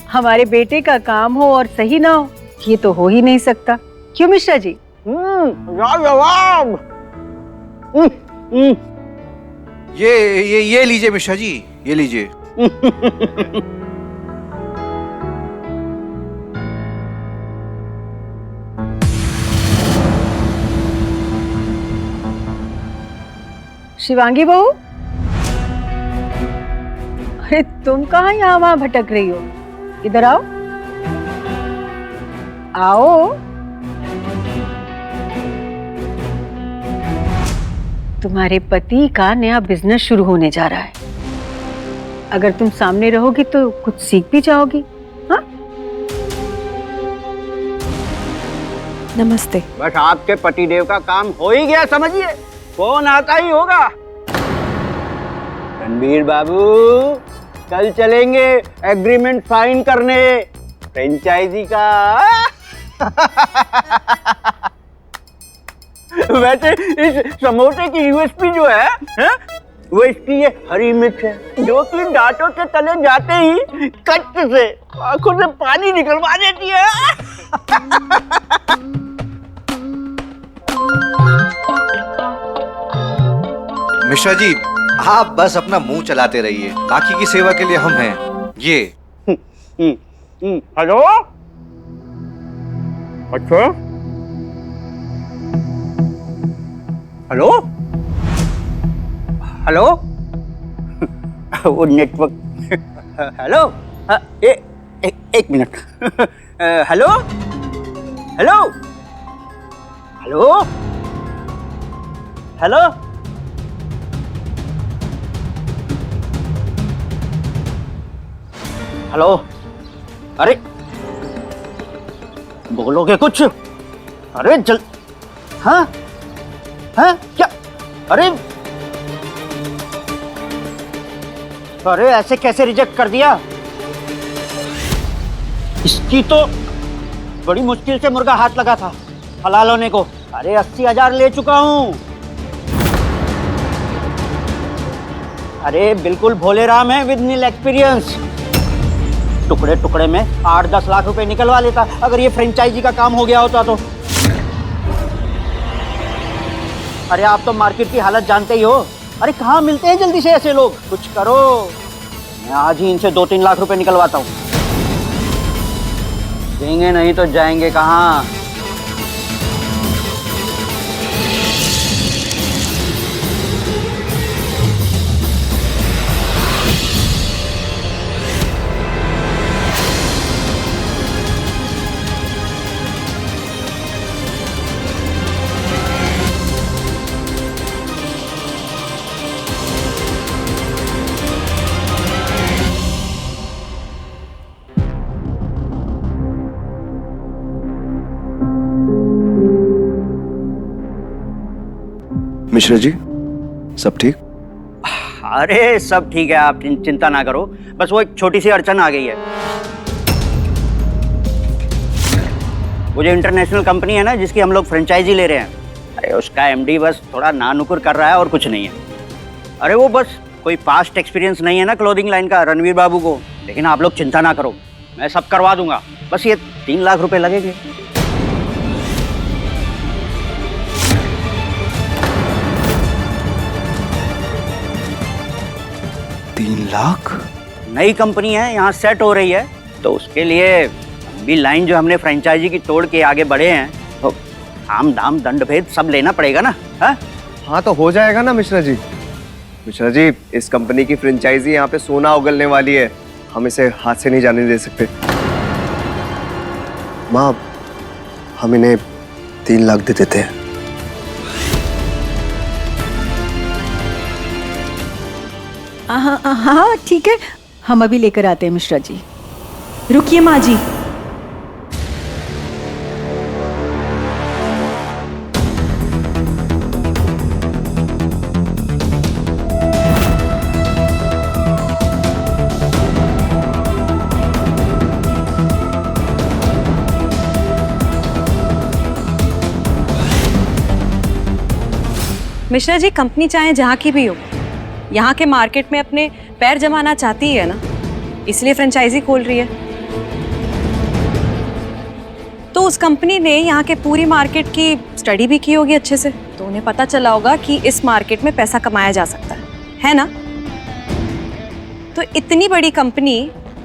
हमारे बेटे का काम हो और सही ना हो, ये तो हो ही नहीं सकता। क्यों मिश्रा जी? जवाब। ये लीजिए मिश्रा जी, ये लीजिए। शिवांगी बहू, अरे तुम कहाँ यहाँ वहां भटक रही हो? इधर आओ, आओ। तुम्हारे पति का नया बिजनेस शुरू होने जा रहा है। अगर तुम सामने रहोगी तो कुछ सीख भी जाओगी। हाँ? नमस्ते। बस आपके पतिदेव का काम हो ही गया समझिए, फोन आता ही होगा। रणबीर बाबू, कल चलेंगे एग्रीमेंट साइन करने फ्रेंचाइजी का। वैसे इस समोसे की यूएसपी जो है वो इसकी ये हरी मिर्च है, जो कि दांतों के तले जाते ही कट से आंखों से पानी निकलवा देती है। मिश्रा जी, आप बस अपना मुंह चलाते रहिए, बाकी की सेवा के लिए हम हैं। ये हेलो, अच्छा, हेलो, हेलो, वो नेटवर्क। हेलो, एक minute. Hello, hello, hello, hello, hello. अरे बोलोगे कुछ? अरे चल। हाँ हाँ, क्या? अरे अरे ऐसे कैसे रिजेक्ट कर दिया? इसकी तो बड़ी मुश्किल से मुर्गा हाथ लगा था हलाल होने को। अरे 80,000 ले चुका हूं। अरे बिल्कुल भोले राम है विद नील एक्सपीरियंस। टुकड़े टुकड़े में 8-10 लाख रुपए निकलवा लेता अगर ये फ्रेंचाइजी का काम हो गया होता तो। अरे आप तो मार्केट की हालत जानते ही हो। अरे कहाँ मिलते हैं जल्दी से ऐसे लोग? कुछ करो, मैं आज ही इनसे 2-3 लाख रुपए निकलवाता हूँ। देंगे नहीं तो जाएंगे कहाँ? मिश्रा जी, सब ठीक? अरे सब ठीक है, आप चिंता ना करो। बस वो एक छोटी सी अड़चन आ गई है। वो जो इंटरनेशनल कंपनी है ना जिसकी हम लोग फ्रेंचाइजी ले रहे हैं, अरे उसका एमडी बस थोड़ा नानुकुर कर रहा है और कुछ नहीं है। अरे वो बस कोई पास्ट एक्सपीरियंस नहीं है ना क्लोथिंग लाइन का रणवीर बाबू को। लेकिन आप लोग चिंता ना करो, मैं सब करवा दूंगा। बस ये 3 लाख रुपए लगेंगे। 3 लाख? नई कंपनी है, यहाँ सेट हो रही है, तो उसके लिए भी लाइन जो हमने फ्रेंचाइजी की तोड़ के आगे बढ़े हैं, तो आम दाम दंड भेद सब लेना पड़ेगा ना। हाँ तो हो जाएगा ना मिश्रा जी। मिश्रा जी, इस कंपनी की फ्रेंचाइजी यहाँ पे सोना उगलने वाली है, हम इसे हाथ से नहीं जाने दे सकते। माँ, हम इन्हें 3 लाख दे देते हैं। हाँ ठीक है, हम अभी लेकर आते हैं मिश्रा जी। रुकिए माँ जी। मिश्रा जी, कंपनी चाहे जहाँ की भी हो, यहाँ के मार्केट में अपने पैर जमाना चाहती है ना, इसलिए फ्रेंचाइजी खोल रही है। तो उस कंपनी ने यहाँ के पूरी मार्केट की स्टडी भी की होगी अच्छे से, तो उन्हें पता चला होगा कि इस मार्केट में पैसा कमाया जा सकता है ना? तो इतनी बड़ी कंपनी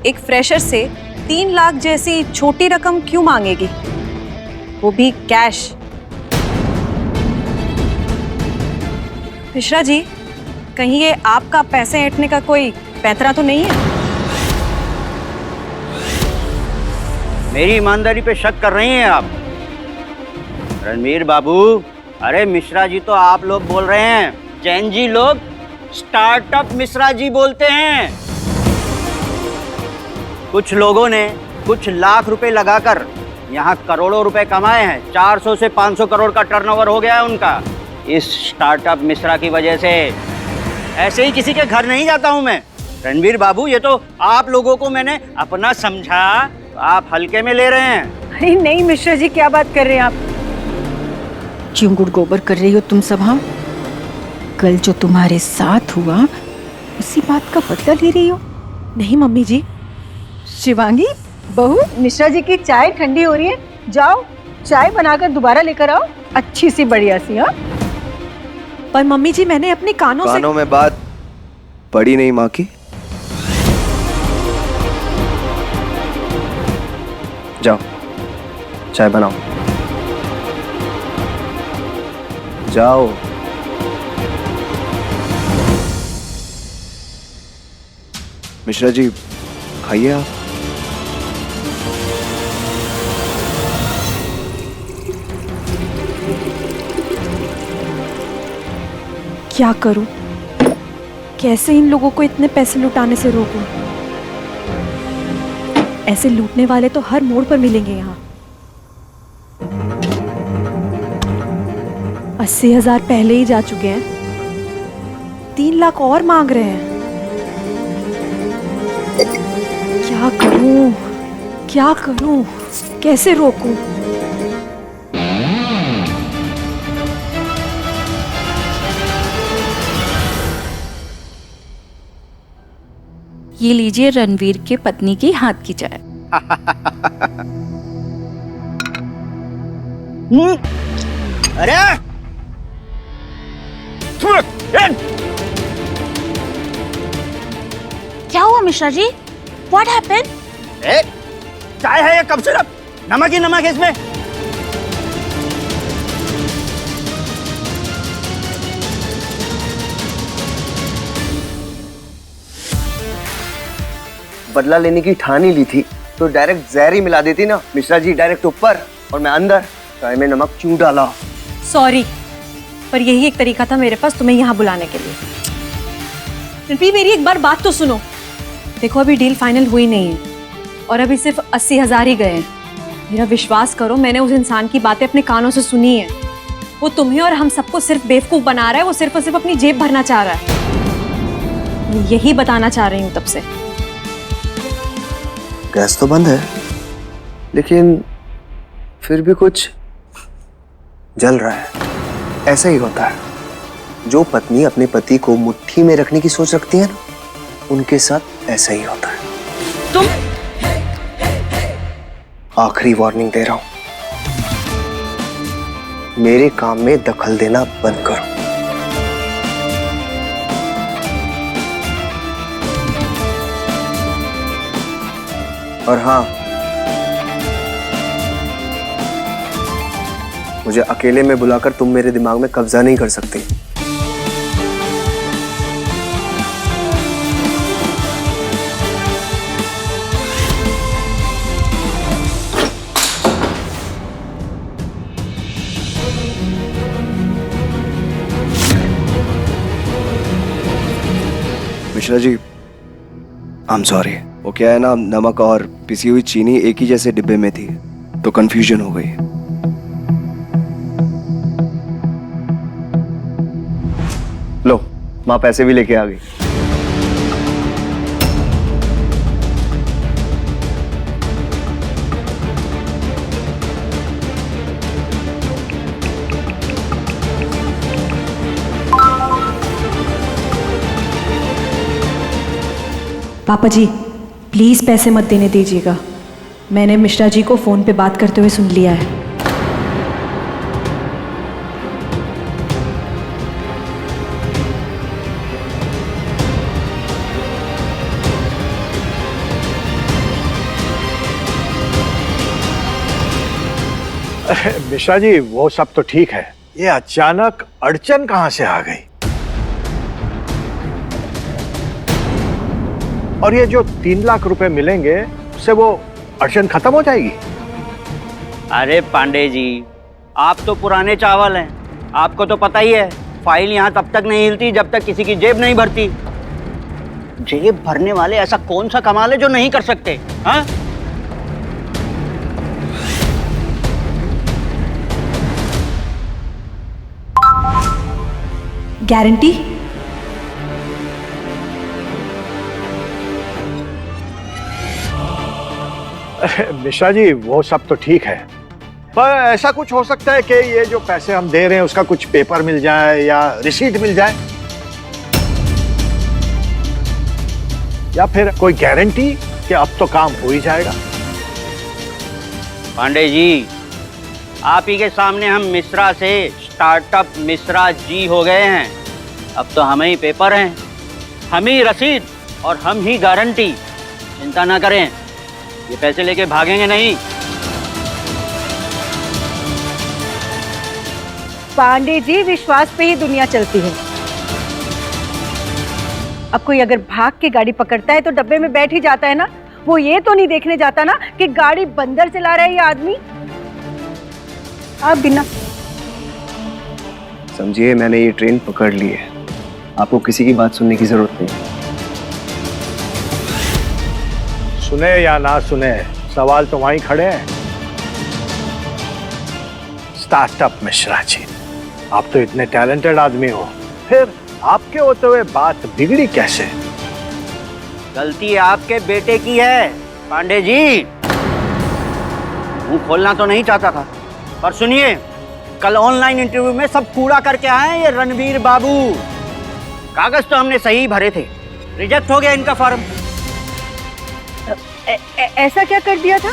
एक फ्रेशर से 3 लाख जैसी छोटी रकम क्यों मांगेगी, वो भी कैश? मिश्रा जी, कहीं ये आपका पैसे ऐंठने का कोई पैंतरा तो नहीं है? मेरी ईमानदारी पे शक कर रही हैं आप? रणवीर बाबू, अरे मिश्रा जी तो आप लोग बोल रहे हैं, जैन जी लोग स्टार्टअप मिश्रा जी बोलते हैं। कुछ लोगों ने कुछ लाख रुपए लगाकर यहाँ करोड़ों रुपए कमाए हैं। 400 से 500 करोड़ का टर्नओवर हो गया है उनका इस स्टार्टअप मिश्रा की वजह से। ऐसे ही किसी के घर नहीं जाता हूं मैं। रणवीर बाबू, ये तो आप लोगों को मैंने अपना समझा, आप हल्के में ले रहे हैं। अरे नहीं मिश्रा जी, क्या बात कर रहे हैं आप? क्यों गुड़ गोबर कर रही हो तुम सब? हाँ, कल जो तुम्हारे साथ हुआ उसी बात का बदला ले रही हो? नहीं मम्मी जी। शिवांगी बहू, मिश्रा जी की चाय ठंडी हो रही है, जाओ चाय बनाकर दोबारा लेकर आओ, अच्छी सी बढ़िया सी। हाँ, पर मम्मी जी, मैंने अपने कानों में बात पड़ी नहीं माँ की। जाओ चाय बनाओ, जाओ। मिश्रा जी खाइए आप। क्या करूं? कैसे इन लोगों को इतने पैसे लुटाने से रोकूं? ऐसे लूटने वाले तो हर मोड़ पर मिलेंगे यहाँ। 80,000 पहले ही जा चुके हैं, 3 लाख और मांग रहे हैं। क्या करूं? क्या करूं? कैसे रोकूं? ये लीजिए रणवीर के पत्नी की हाथ की चाय। अरे क्या हुआ मिश्रा जी? What happened? चाय है या कब सिर्फ नमक ही नमक है इसमें। बदला लेने की ठान ही ली थी तो डायरेक्ट जहर ही मिला देती ना। मिश्रा जी डायरेक्ट ऊपर और मैं अंदर। चाय में नमक क्यों डाला? सॉरी, पर यही एक तरीका था मेरे पास तुम्हें यहाँ बुलाने के लिए। रणवीर, मेरी एक बार बात तो सुनो। देखो, अभी डील फाइनल हुई नहीं है और अभी सिर्फ 80,000 ही गए हैं। मेरा विश्वास करो, मैंने उस इंसान की बातें अपने कानों से सुनी है। वो तुम्हें और हम सबको सिर्फ बेवकूफ बना रहा है। वो सिर्फ और सिर्फ अपनी जेब भरना चाह रहा है। मैं यही बताना चाह रही हूँ तब से। गैस तो बंद है, लेकिन फिर भी कुछ जल रहा है। ऐसा ही होता है। जो पत्नी अपने पति को मुट्ठी में रखने की सोच रखती है ना, उनके साथ ऐसा ही होता है। तुम आखिरी वार्निंग दे रहा हूं, मेरे काम में दखल देना बंद करो। और हाँ, मुझे अकेले में बुलाकर तुम मेरे दिमाग में कब्जा नहीं कर सकती। Mishra ji, I am sorry. वो क्या है ना, नमक और पिसी हुई चीनी एक ही जैसे डिब्बे में थी तो कंफ्यूजन हो गई। लो, माँ पैसे भी लेके आ गई। पापा जी प्लीज पैसे मत देने दीजिएगा, मैंने मिश्रा जी को फोन पे बात करते हुए सुन लिया है। मिश्रा जी वो सब तो ठीक है, ये अचानक अड़चन कहां से आ गई? और ये जो 3 लाख रुपए मिलेंगे उससे वो अड़चन खत्म हो जाएगी? अरे पांडे जी, आप तो पुराने चावल हैं, आपको तो पता ही है फाइल यहाँ तब तक नहीं हिलती जब तक किसी की जेब नहीं भरती। जेब भरने वाले ऐसा कौन सा कमाल है जो नहीं कर सकते? हाँ, गारंटी? मिश्रा जी वो सब तो ठीक है, पर ऐसा कुछ हो सकता है कि ये जो पैसे हम दे रहे हैं उसका कुछ पेपर मिल जाए या रिसीट मिल जाए, या फिर कोई गारंटी कि अब तो काम हो ही जाएगा? पांडे जी, आप ही के सामने हम मिश्रा से स्टार्टअप मिश्रा जी हो गए हैं। अब तो हम ही पेपर हैं, हम ही रसीद और हम ही गारंटी। चिंता ना करें, ये पैसे लेके भागेंगे नहीं। पांडे जी, विश्वास पे ही दुनिया चलती है। अब कोई अगर भाग के गाड़ी पकड़ता है तो डब्बे में बैठ ही जाता है ना, वो ये तो नहीं देखने जाता ना कि गाड़ी बंदर चला रहा है ये आदमी। आप बिना समझिए मैंने ये ट्रेन पकड़ ली है, आपको किसी की बात सुनने की जरूरत नहीं। सुने या ना सुने, सवाल तो वहीं खड़े हैं। स्टार्टअप मिश्रा जी, आप तो इतने टैलेंटेड आदमी हो, फिर आपके होते हुए बात बिगड़ी कैसे? गलती आपके बेटे की है पांडे जी। मुंह खोलना तो नहीं चाहता था, पर सुनिए, कल ऑनलाइन इंटरव्यू में सब कूड़ा करके आए ये रणवीर बाबू। कागज तो हमने सही भरे थे, रिजेक्ट हो गया इनका फॉर्म। ऐसा क्या कर दिया था?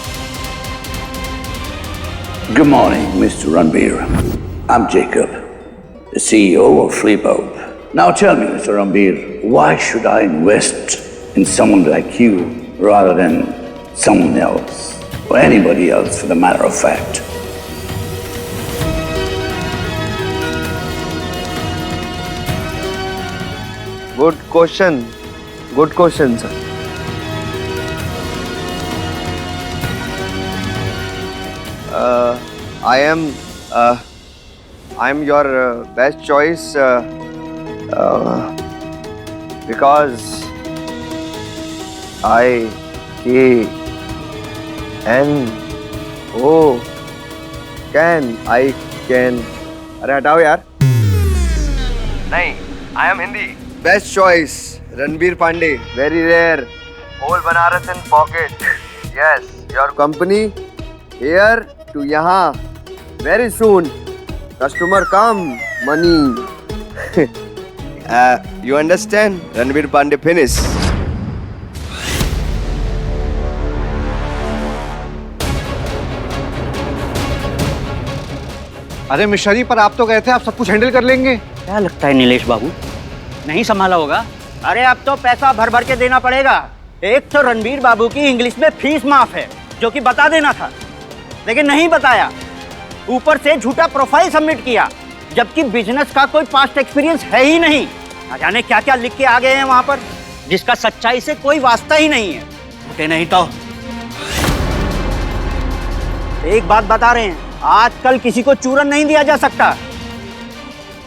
Good morning, Mr. Ranbir. I'm Jacob, the CEO of Freeboat. Now tell me, Mr. Ranbir, why should I invest in someone like you rather than someone else, or anybody else for the matter of fact? Good question sir. I am your best choice because I can अरे हटाओ यार। नहीं, I am Hindi. Best choice Ranbir Pandey, very rare, whole Banaras in pocket. Yes, your company here to यहाँ, very soon, customer come, money. You understand Ranbir Pandey finish. अरे मिश्रा जी, पर आप तो कहते हैं आप सब कुछ हैंडल कर लेंगे। क्या लगता है नीलेश बाबू, नहीं संभाला होगा? अरे अब तो पैसा भर भर के देना पड़ेगा। एक तो रणबीर बाबू की इंग्लिश में फीस माफ है, जो कि बता देना था, लेकिन नहीं बताया। ऊपर से झूठा प्रोफाइल सबमिट किया, जबकि बिजनेस का कोई पास्ट एक्सपीरियंस है ही नहीं। ना जाने क्या क्या लिख के आ गए हैं वहां पर, जिसका सच्चाई से कोई वास्ता ही नहीं है। झूठे नहीं तो एक बात बता रहे हैं, आजकल किसी को चूरन नहीं दिया जा सकता।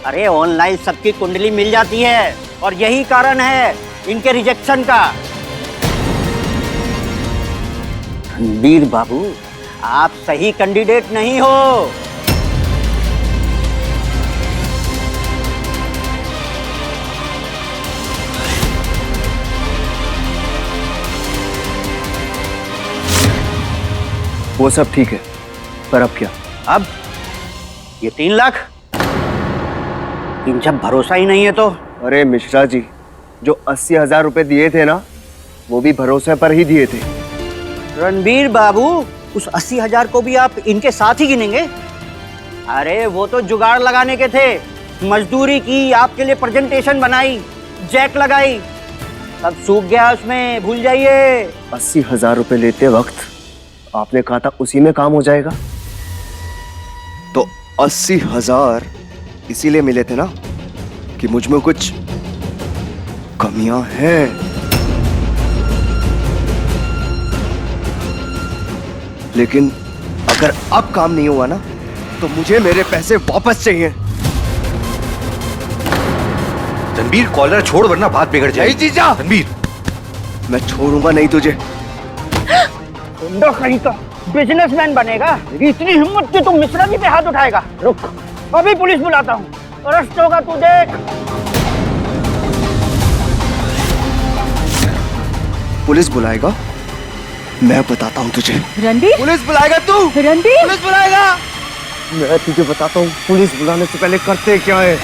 अरे ऑनलाइन सबकी कुंडली मिल जाती है, और यही कारण है इनके रिजेक्शन का। रणबीर बाबू, आप सही कैंडिडेट नहीं हो। वो सब ठीक है, पर अब क्या? अब ये 3 लाख, इन जब भरोसा ही नहीं है तो? अरे मिश्रा जी, जो 80,000 रुपए दिए थे ना, वो भी भरोसे पर ही दिए थे। रणबीर बाबू, उस 80,000 को भी आप इनके साथ ही गिनेंगे? अरे वो तो जुगाड़ लगाने के थे, मजदूरी की, आपके लिए प्रेजेंटेशन बनाई, जैक लगाई, सब सूख गया उसमें, भूल जाइए। 80,000 रुपए लेते वक्त आपने कहा था उसी में काम हो जाएगा, तो 80,000 इसीलिए मिले थे ना कि मुझ में कुछ कमियां हैं। लेकिन अगर अब काम नहीं हुआ ना तो मुझे मेरे पैसे वापस चाहिए। रणबीर कॉलर छोड़ वरना बात बिगड़ जाएगी। नहीं जीजा, रणबीर मैं छोड़ूंगा नहीं तुझे। गुंडा कहीं का बिजनेसमैन बनेगा? मेरी इतनी हिम्मत कि तुम मिश्रा जी पे हाथ उठाएगा? रुक, अभी पुलिस बुलाता हूँ, अरेस्ट होगा तू देख। पुलिस बुलाएगा? मैं बताता हूँ तुझे। रणबीर, पुलिस बुलाएगा तू? रणबीर, पुलिस बुलाएगा? मैं तुझे बताता हूँ पुलिस बुलाने से पहले करते क्या है।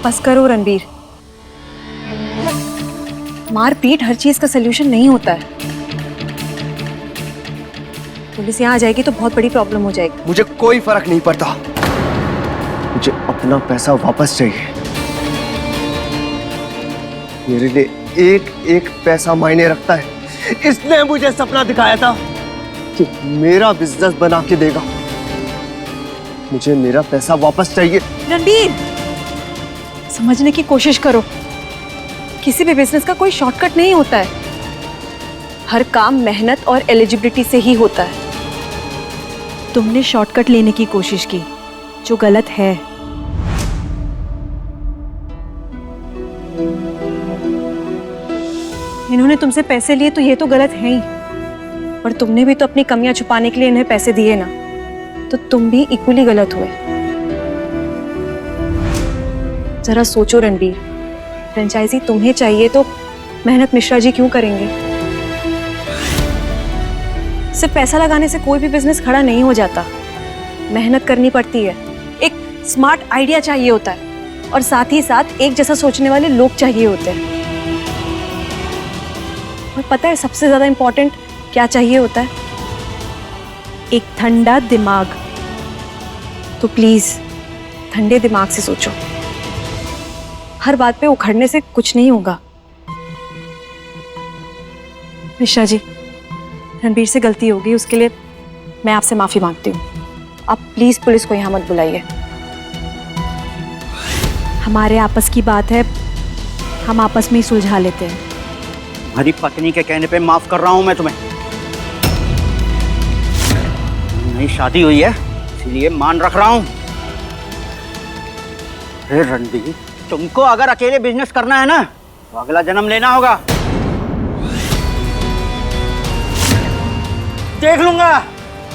बस करो रणबीर, मारपीट हर चीज का सलूशन नहीं होता है। पुलिस यहाँ आ जाएगी तो बहुत बड़ी प्रॉब्लम हो जाएगी। मुझे कोई फर्क नहीं पड़ता, मुझे अपना पैसा वापस चाहिए। मेरे लिए एक एक पैसा मायने रखता है। इसने मुझे सपना दिखाया था कि मेरा बिजनेस बना के देगा। मुझे मेरा पैसा वापस चाहिए। रणबीर, समझने की कोशिश करो, किसी भी बिजनेस का कोई शॉर्टकट नहीं होता है। हर काम मेहनत और एलिजिबिलिटी से ही होता है। तुमने शॉर्टकट लेने की कोशिश की, जो गलत है। इन्होंने तुमसे पैसे लिए तो ये तो गलत है ही, और तुमने भी तो अपनी कमियां छुपाने के लिए इन्हें पैसे दिए ना, तो तुम भी इक्वली गलत हुए। जरा सोचो रणबीर, फ्रेंचाइजी तुम्हें चाहिए तो मेहनत मिश्रा जी क्यों करेंगे? सिर्फ पैसा लगाने से कोई भी बिजनेस खड़ा नहीं हो जाता, मेहनत करनी पड़ती है। एक स्मार्ट आइडिया चाहिए होता है, और साथ ही साथ एक जैसा सोचने वाले लोग चाहिए होते हैं। और पता है सबसे ज्यादा इंपॉर्टेंट क्या चाहिए होता है? एक ठंडा दिमाग। तो प्लीज ठंडे दिमाग से सोचो, हर बात पे उखड़ने से कुछ नहीं होगा। मिश्रा जी, रणबीर से गलती होगी, उसके लिए मैं आपसे माफी मांगती हूँ। आप प्लीज पुलिस को यहाँ मत बुलाइए। हमारे आपस की बात है, हम आपस में ही सुलझा लेते हैं। हमारी पत्नी के कहने पे माफ कर रहा हूँ मैं तुम्हें। नई शादी हुई है इसीलिए मान रख रहा हूँ। हे रणबीर, तुमको अगर अकेले बिजनेस करना है ना तो अगला जन्म लेना होगा। देख लूंगा।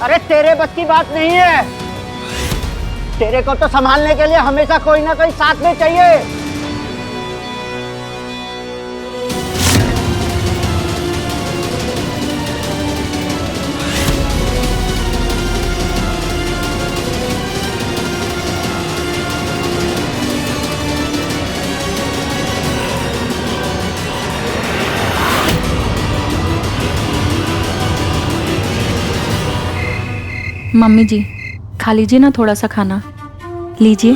अरे तेरे बस की बात नहीं है, तेरे को तो संभालने के लिए हमेशा कोई ना कोई साथ में चाहिए। मम्मी जी, खा लीजिए ना थोड़ा सा खाना, लीजिए।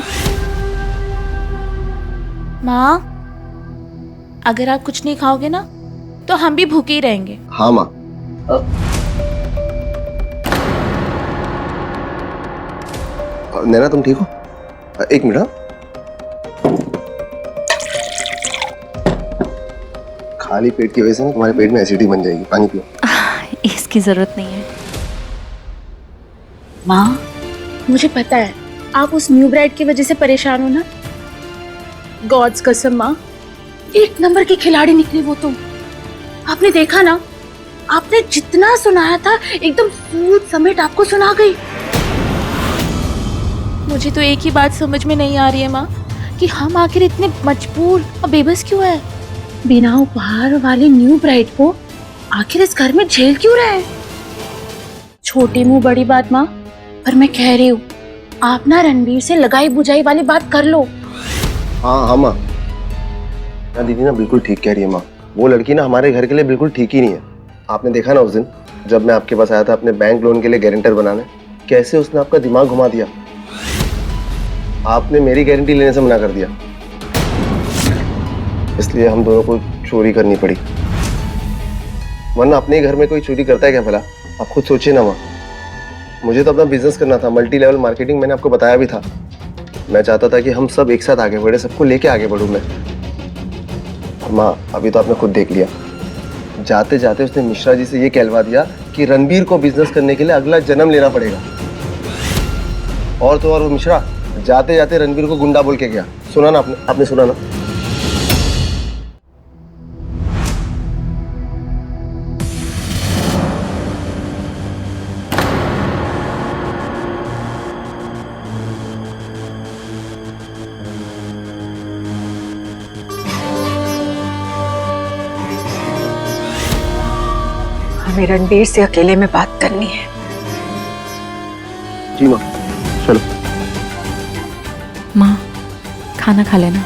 माँ, अगर आप कुछ नहीं खाओगे ना तो हम भी भूखे ही रहेंगे। हाँ माँ। नैना तुम ठीक हो? एक मिनट। खाली पेट की वजह से ना तुम्हारे पेट में एसिडिटी बन जाएगी, पानी पियो। इसकी जरूरत नहीं है। माँ, मुझे पता है आप उस न्यू ब्राइड की वजह से परेशान हो ना। गॉड्स कसम माँ, एक नंबर की खिलाड़ी निकली वो तो। आपने देखा ना, आपने जितना सुनाया था एकदम सूद समेट आपको सुना गई। मुझे तो एक ही बात समझ में नहीं आ रही है माँ, कि हम आखिर इतने मजबूर और बेबस क्यों है? बिना उपहार वाले न्यू ब्राइड को आखिर इस घर में झेल क्यों रहे हैं? छोटी मुंह बड़ी बात माँ, पर मैं कह रही हूँ आप ना रणवीर से लगाई बुझाई वाली बात कर लो। हाँ माँ, दीदी ना बिल्कुल ठीक कह रही है माँ। वो लड़की ना हमारे घर के लिए बिल्कुल ठीक ही नहीं है। आपने देखा ना उस दिन जब मैं आपके पास आया था अपने बैंक लोन के लिए गारंटर बनाने, कैसे उसने आपका दिमाग घुमा दिया। आपने मेरी गारंटी लेने से मना कर दिया, इसलिए हम दोनों को चोरी करनी पड़ी। वरना अपने घर में कोई चोरी करता है क्या भला? आप खुद सोचिए ना माँ। मुझे तो अपना बिजनेस करना था, मल्टी लेवल मार्केटिंग, मैंने आपको बताया भी था। मैं चाहता था कि हम सब एक साथ आगे बढ़े, सबको लेके आगे बढ़ूं मैं। माँ अभी तो आपने खुद देख लिया, जाते जाते उसने मिश्रा जी से ये कहलवा दिया कि रणबीर को बिजनेस करने के लिए अगला जन्म लेना पड़ेगा। और तो और वो मिश्रा जाते जाते रणबीर को गुंडा बोल के गया। सुना ना आपने सुना ना? हमें रणबीर से अकेले में बात करनी है। जी माँ, चलो। माँ खाना खा लेना।